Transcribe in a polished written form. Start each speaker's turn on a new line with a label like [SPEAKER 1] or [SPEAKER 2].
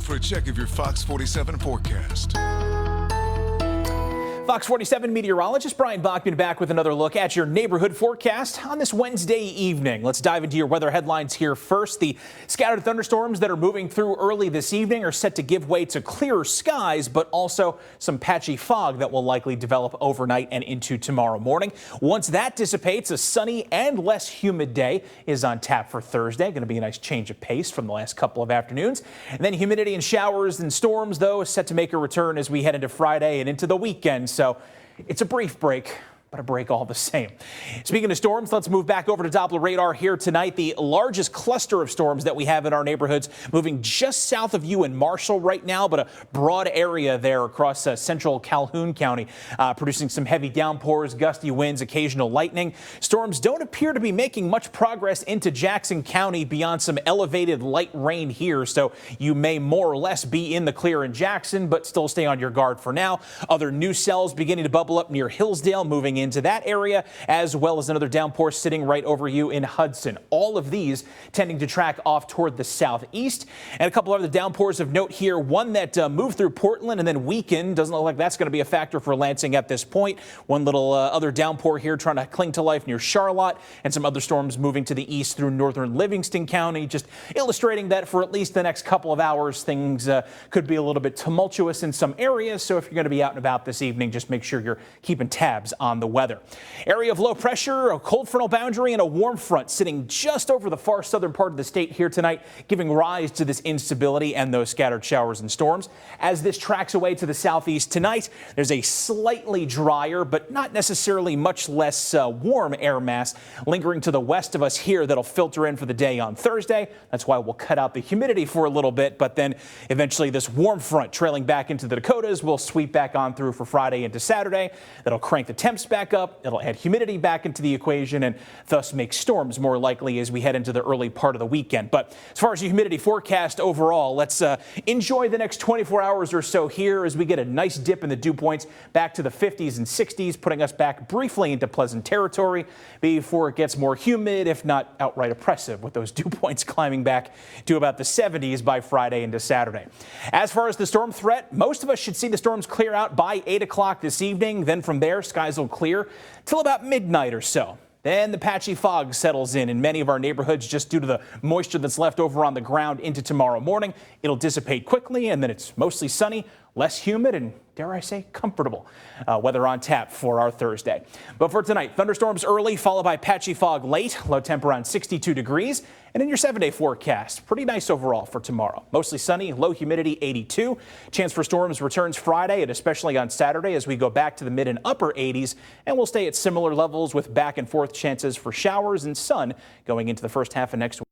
[SPEAKER 1] for a check of your Fox 47 forecast.
[SPEAKER 2] Fox 47 meteorologist Brian Bachman back with another look at your neighborhood forecast on this Wednesday evening. Let's dive into your weather headlines here first. The scattered thunderstorms that are moving through early this evening are set to give way to clearer skies, but also some patchy fog that will likely develop overnight and into tomorrow morning. Once that dissipates, a sunny and less humid day is on tap for Thursday. Going to be a nice change of pace from the last couple of afternoons. And then humidity and showers and storms, though, is set to make a return as we head into Friday and into the weekend. So it's a brief break, but a break all the same. Speaking of storms, let's move back over to Doppler radar here tonight. The largest cluster of storms that we have in our neighborhoods moving just south of you in Marshall right now, but a broad area there across central Calhoun County, producing some heavy downpours, gusty winds, occasional lightning. Storms don't appear to be making much progress into Jackson County beyond some elevated light rain here, so you may more or less be in the clear in Jackson, but still stay on your guard for now. Other new cells beginning to bubble up near Hillsdale, moving into that area, as well as another downpour sitting right over you in Hudson. All of these tending to track off toward the southeast. And a couple other downpours of note here. One that moved through Portland and then weakened. Doesn't look like that's going to be a factor for Lansing at this point. One little other downpour here trying to cling to life near Charlotte, and some other storms moving to the east through northern Livingston County, just illustrating that for at least the next couple of hours, things could be a little bit tumultuous in some areas. So if you're going to be out and about this evening, just make sure you're keeping tabs on the weather. Area of low pressure, a cold frontal boundary, and a warm front sitting just over the far southern part of the state here tonight, giving rise to this instability and those scattered showers and storms. As this tracks away to the southeast tonight, there's a slightly drier, but not necessarily much less warm air mass lingering to the west of us here that'll filter in for the day on Thursday. That's why we'll cut out the humidity for a little bit, but then eventually this warm front trailing back into the Dakotas will sweep back on through for Friday into Saturday. That'll crank the temps back up. It'll add humidity back into the equation and thus make storms more likely as we head into the early part of the weekend. But as far as the humidity forecast overall, let's enjoy the next 24 hours or so here as we get a nice dip in the dew points back to the 50s and 60s, putting us back briefly into pleasant territory before it gets more humid, if not outright oppressive, with those dew points climbing back to about the 70s by Friday into Saturday. As far as the storm threat, most of us should see the storms clear out by 8 o'clock this evening. Then from there, skies will clear till about midnight or so. Then the patchy fog settles in many of our neighborhoods just due to the moisture that's left over on the ground into tomorrow morning. It'll dissipate quickly, and then it's mostly sunny, less humid, and dare I say, comfortable weather on tap for our Thursday. But for tonight, thunderstorms early, followed by patchy fog late, low temp around 62 degrees. And in your 7-day forecast, pretty nice overall for tomorrow. Mostly sunny, low humidity, 82. Chance for storms returns Friday and especially on Saturday as we go back to the mid and upper 80s. And we'll stay at similar levels with back and forth chances for showers and sun going into the first half of next week.